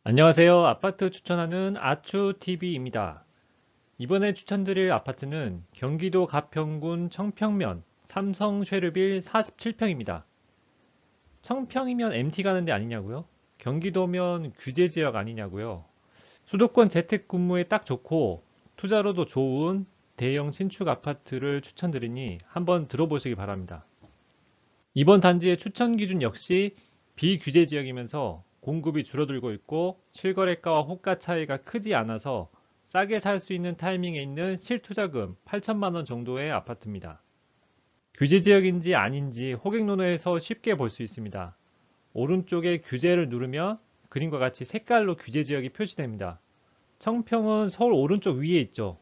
안녕하세요. 아파트 추천하는 아추TV입니다. 이번에 추천드릴 아파트는 경기도 가평군 청평면 삼성 쉐르빌 47평입니다. 청평이면 MT 가는 데 아니냐고요? 경기도면 규제지역 아니냐고요? 수도권 재택근무에 딱 좋고 투자로도 좋은 대형 신축 아파트를 추천드리니 한번 들어보시기 바랍니다. 이번 단지의 추천 기준 역시 비규제 지역이면서 공급이 줄어들고 있고 실거래가와 호가 차이가 크지 않아서 싸게 살 수 있는 타이밍에 있는 실투자금 8천만 원 정도의 아파트입니다. 규제 지역인지 아닌지 호객노노에서 쉽게 볼 수 있습니다. 오른쪽에 규제를 누르면 그림과 같이 색깔로 규제 지역이 표시됩니다. 청평은 서울 오른쪽 위에 있죠.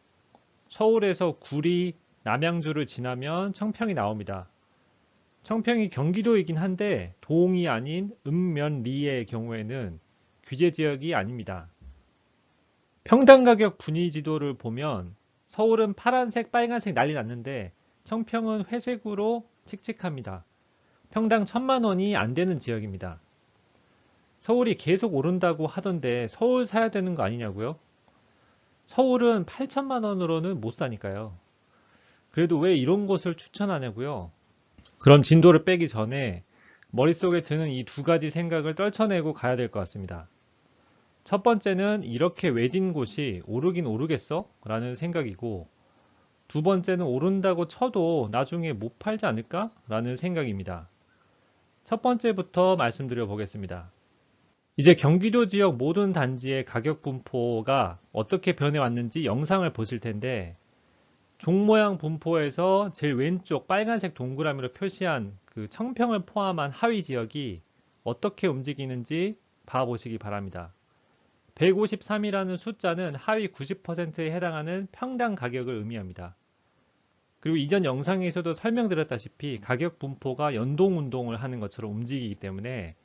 서울에서 구리, 남양주를 지나면 청평이 나옵니다. 청평이 경기도이긴 한데 동이 아닌 읍면리의 경우에는 규제 지역이 아닙니다. 평당 가격 분위 지도를 보면 서울은 파란색, 빨간색 난리 났는데 청평은 회색으로 칙칙합니다. 평당 1,000만 원이 안 되는 지역입니다. 서울이 계속 오른다고 하던데 서울 사야 되는 거 아니냐고요? 서울은 8천만 원으로는 못 사니까요. 그래도 왜 이런 곳을 추천하냐고요? 그럼 진도를 빼기 전에 머릿속에 드는 이 두 가지 생각을 떨쳐내고 가야 될 것 같습니다. 첫 번째는 이렇게 외진 곳이 오르긴 오르겠어? 라는 생각이고, 두 번째는 오른다고 쳐도 나중에 못 팔지 않을까? 라는 생각입니다. 첫 번째부터 말씀드려 보겠습니다. 이제 경기도 지역 모든 단지의 가격 분포가 어떻게 변해왔는지 영상을 보실 텐데, 종 모양 분포에서 제일 왼쪽 빨간색 동그라미로 표시한 그 청평을 포함한 하위 지역이 어떻게 움직이는지 봐보시기 바랍니다. 153이라는 숫자는 하위 90%에 해당하는 평당 가격을 의미합니다. 그리고 이전 영상에서도 설명드렸다시피 가격 분포가 연동 운동을 하는 것처럼 움직이기 때문에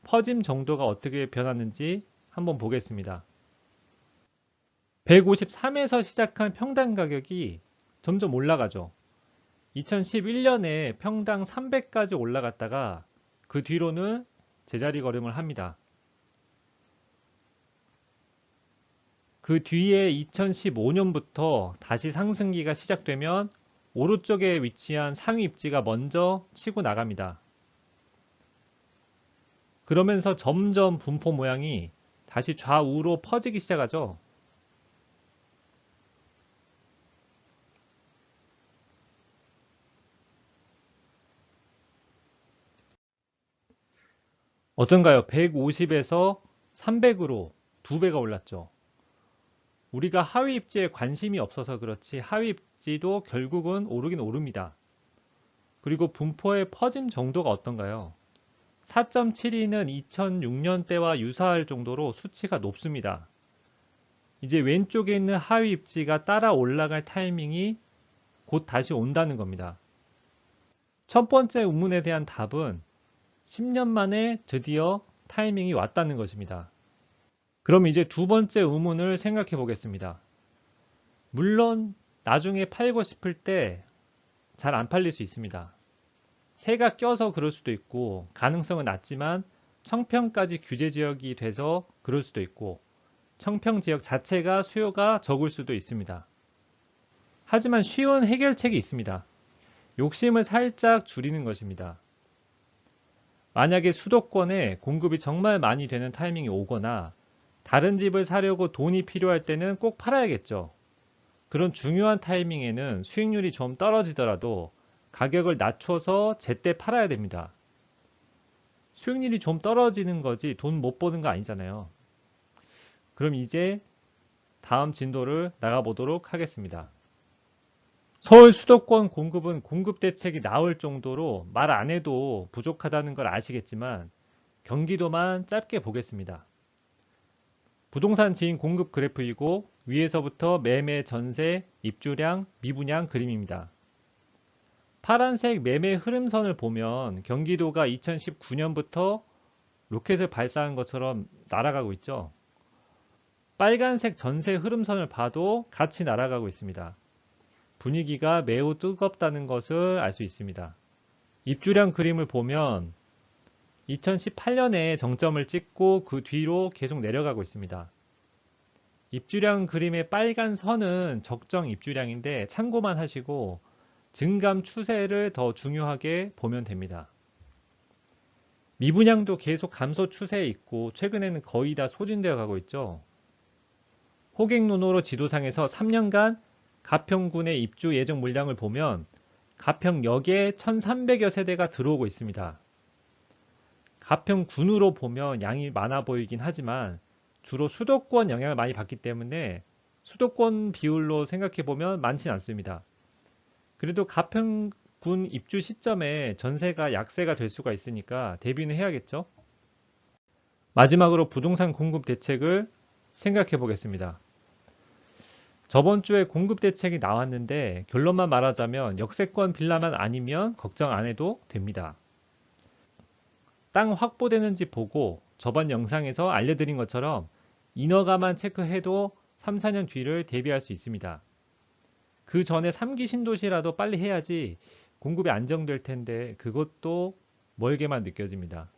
퍼짐 정도가 어떻게 변하는지 한번 보겠습니다. 153에서 시작한 평당 가격이 점점 올라가죠. 2011년에 평당 300까지 올라갔다가 그 뒤로는 제자리 걸음을 합니다. 그 뒤에 2015년부터 다시 상승기가 시작되면 오른쪽에 위치한 상위 입지가 먼저 치고 나갑니다. 그러면서 점점 분포 모양이 다시 좌우로 퍼지기 시작하죠. 어떤가요? 150에서 300으로 2배가 올랐죠. 우리가 하위 입지에 관심이 없어서 그렇지 하위 입지도 결국은 오르긴 오릅니다. 그리고 분포의 퍼짐 정도가 어떤가요? 4.72는 2006년 때와 유사할 정도로 수치가 높습니다. 이제 왼쪽에 있는 하위 입지가 따라 올라갈 타이밍이 곧 다시 온다는 겁니다. 첫 번째 의문에 대한 답은 10년 만에 드디어 타이밍이 왔다는 것입니다. 그럼 이제 두 번째 의문을 생각해 보겠습니다. 물론 나중에 팔고 싶을 때 잘 안 팔릴 수 있습니다. 새가 껴서 그럴 수도 있고 가능성은 낮지만 청평까지 규제 지역이 돼서 그럴 수도 있고 청평 지역 자체가 수요가 적을 수도 있습니다. 하지만 쉬운 해결책이 있습니다. 욕심을 살짝 줄이는 것입니다. 만약에 수도권에 공급이 정말 많이 되는 타이밍이 오거나 다른 집을 사려고 돈이 필요할 때는 꼭 팔아야겠죠. 그런 중요한 타이밍에는 수익률이 좀 떨어지더라도 가격을 낮춰서 제때 팔아야 됩니다. 수익률이 좀 떨어지는 거지 돈 못 버는 거 아니잖아요. 그럼 이제 다음 진도를 나가보도록 하겠습니다. 서울 수도권 공급은 공급 대책이 나올 정도로 말 안 해도 부족하다는 걸 아시겠지만 경기도만 짧게 보겠습니다. 부동산 지인 공급 그래프이고 위에서부터 매매, 전세, 입주량, 미분양 그림입니다. 파란색 매매 흐름선을 보면 경기도가 2019년부터 로켓을 발사한 것처럼 날아가고 있죠. 빨간색 전세 흐름선을 봐도 같이 날아가고 있습니다. 분위기가 매우 뜨겁다는 것을 알 수 있습니다. 입주량 그림을 보면 2018년에 정점을 찍고 그 뒤로 계속 내려가고 있습니다. 입주량 그림의 빨간 선은 적정 입주량인데 참고만 하시고 증감 추세를 더 중요하게 보면 됩니다. 미분양도 계속 감소 추세에 있고 최근에는 거의 다 소진되어 가고 있죠. 호갱노노로 지도상에서 3년간 가평군의 입주 예정 물량을 보면 가평역에 1300여 세대가 들어오고 있습니다. 가평군으로 보면 양이 많아 보이긴 하지만 주로 수도권 영향을 많이 받기 때문에 수도권 비율로 생각해 보면 많진 않습니다. 그래도 가평군 입주 시점에 전세가 약세가 될 수가 있으니까 대비는 해야겠죠. 마지막으로 부동산 공급 대책을 생각해 보겠습니다. 저번 주에 공급 대책이 나왔는데 결론만 말하자면 역세권 빌라만 아니면 걱정 안 해도 됩니다. 땅 확보되는지 보고 저번 영상에서 알려드린 것처럼 인허가만 체크해도 3, 4년 뒤를 대비할 수 있습니다. 그 전에 3기 신도시라도 빨리 해야지 공급이 안정될 텐데 그것도 멀게만 느껴집니다.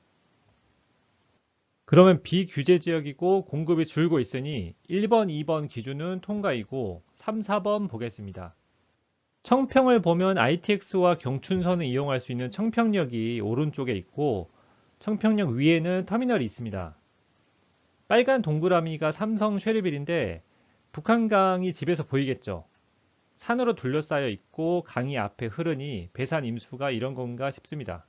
그러면 비규제 지역이고 공급이 줄고 있으니 1번, 2번 기준은 통과이고 3, 4번 보겠습니다. 청평을 보면 ITX와 경춘선을 이용할 수 있는 청평역이 오른쪽에 있고 청평역 위에는 터미널이 있습니다. 빨간 동그라미가 삼성 쉐리빌인데 북한강이 집에서 보이겠죠. 산으로 둘러싸여 있고 강이 앞에 흐르니 배산 임수가 이런 건가 싶습니다.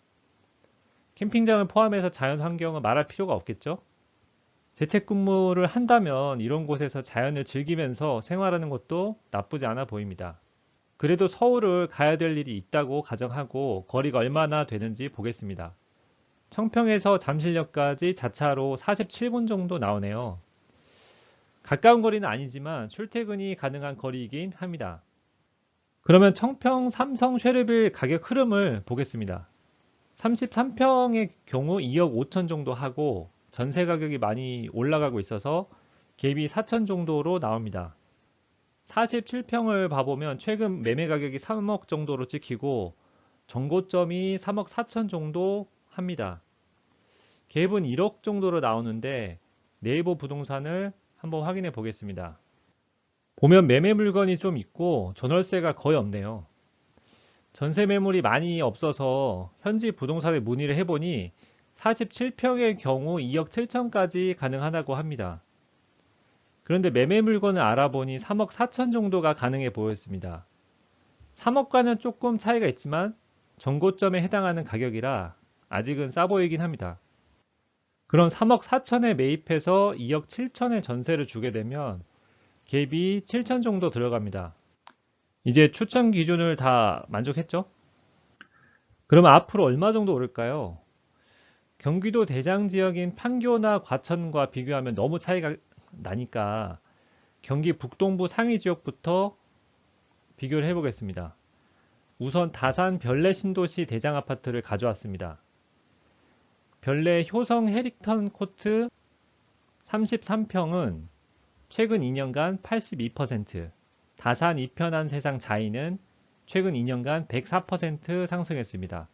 캠핑장을 포함해서 자연 환경은 말할 필요가 없겠죠? 재택근무를 한다면 이런 곳에서 자연을 즐기면서 생활하는 것도 나쁘지 않아 보입니다. 그래도 서울을 가야 될 일이 있다고 가정하고 거리가 얼마나 되는지 보겠습니다. 청평에서 잠실역까지 자차로 47분 정도 나오네요. 가까운 거리는 아니지만 출퇴근이 가능한 거리이긴 합니다. 그러면 청평 삼성 쉐르빌 가격 흐름을 보겠습니다. 33평의 경우 2억 5천 정도 하고 전세 가격이 많이 올라가고 있어서 갭이 4천 정도로 나옵니다. 47평을 봐보면 최근 매매 가격이 3억 정도로 찍히고 정고점이 3억 4천 정도 합니다. 갭은 1억 정도로 나오는데 네이버 부동산을 한번 확인해 보겠습니다. 보면 매매 물건이 좀 있고 전월세가 거의 없네요. 전세 매물이 많이 없어서 현지 부동산에 문의를 해보니 47평의 경우 2억 7천까지 가능하다고 합니다. 그런데 매매 물건을 알아보니 3억 4천 정도가 가능해 보였습니다. 3억과는 조금 차이가 있지만 정고점에 해당하는 가격이라 아직은 싸 보이긴 합니다. 그럼 3억 4천에 매입해서 2억 7천에 전세를 주게 되면 갭이 7천 정도 들어갑니다. 이제 추천 기준을 다 만족했죠? 그러면 앞으로 얼마 정도 오를까요? 경기도 대장 지역인 판교나 과천과 비교하면 너무 차이가 나니까 경기 북동부 상위 지역부터 비교를 해보겠습니다. 우선 다산 별내 신도시 대장 아파트를 가져왔습니다. 별내 효성 해릭턴 코트 33평은 최근 2년간 82%, 다산 이편한 세상 자이는 최근 2년간 104% 상승했습니다.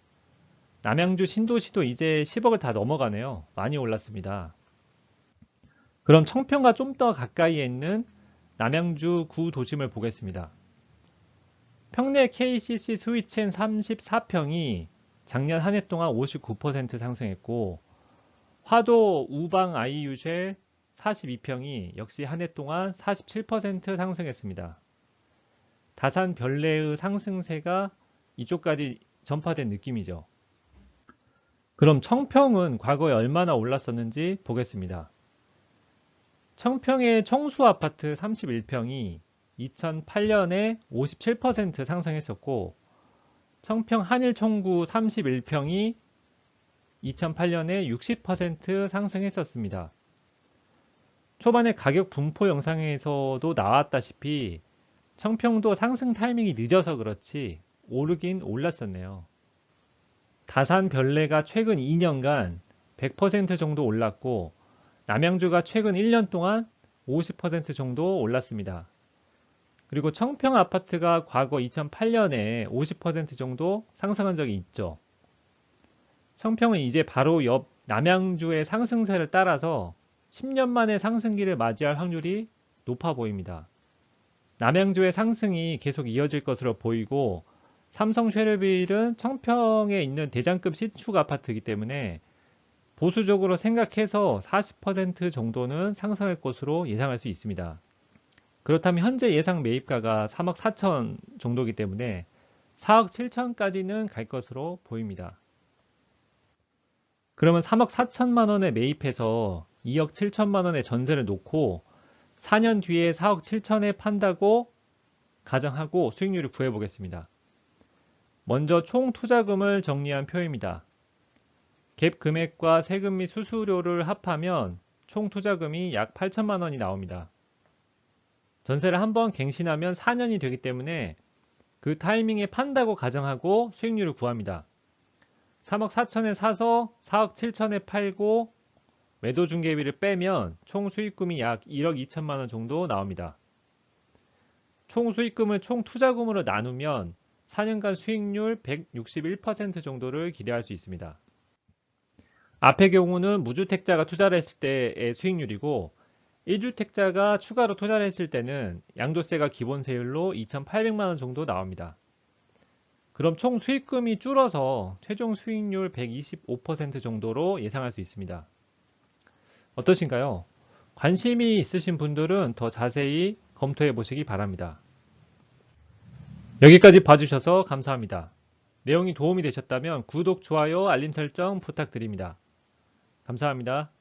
남양주 신도시도 이제 10억을 다 넘어가네요. 많이 올랐습니다. 그럼 청평과 좀 더 가까이에 있는 남양주 구도심을 보겠습니다. 평내 KCC 스위첸 34평이 작년 한 해 동안 59% 상승했고 화도 우방 아이유쉘 42평이 역시 한 해 동안 47% 상승했습니다. 다산 별내의 상승세가 이쪽까지 전파된 느낌이죠. 그럼 청평은 과거에 얼마나 올랐었는지 보겠습니다. 청평의 청수아파트 31평이 2008년에 57% 상승했었고 청평 한일청구 31평이 2008년에 60% 상승했었습니다. 초반에 가격 분포 영상에서도 나왔다시피 청평도 상승 타이밍이 늦어서 그렇지 오르긴 올랐었네요. 다산 별내가 최근 2년간 100% 정도 올랐고 남양주가 최근 1년 동안 50% 정도 올랐습니다. 그리고 청평 아파트가 과거 2008년에 50% 정도 상승한 적이 있죠. 청평은 이제 바로 옆 남양주의 상승세를 따라서 10년 만에 상승기를 맞이할 확률이 높아 보입니다. 남양주의 상승이 계속 이어질 것으로 보이고 삼성 쉐르빌은 청평에 있는 대장급 신축 아파트이기 때문에 보수적으로 생각해서 40% 정도는 상승할 것으로 예상할 수 있습니다. 그렇다면 현재 예상 매입가가 3억 4천 정도이기 때문에 4억 7천까지는 갈 것으로 보입니다. 그러면 3억 4천만 원에 매입해서 2억 7천만 원의 전세를 놓고 4년 뒤에 4억 7천에 판다고 가정하고 수익률을 구해 보겠습니다. 먼저 총 투자금을 정리한 표입니다. 갭 금액과 세금 및 수수료를 합하면 총 투자금이 약 8천만 원이 나옵니다. 전세를 한번 갱신하면 4년이 되기 때문에 그 타이밍에 판다고 가정하고 수익률을 구합니다. 3억 4천에 사서 4억 7천에 팔고 매도 중개비를 빼면 총 수익금이 약 1억 2천만 원 정도 나옵니다. 총 수익금을 총 투자금으로 나누면 4년간 수익률 161% 정도를 기대할 수 있습니다. 앞의 경우는 무주택자가 투자를 했을 때의 수익률이고 1주택자가 추가로 투자를 했을 때는 양도세가 기본세율로 2,800만 원 정도 나옵니다. 그럼 총 수익금이 줄어서 최종 수익률 125% 정도로 예상할 수 있습니다. 어떠신가요? 관심이 있으신 분들은 더 자세히 검토해 보시기 바랍니다. 여기까지 봐주셔서 감사합니다. 내용이 도움이 되셨다면 구독, 좋아요, 알림 설정 부탁드립니다. 감사합니다.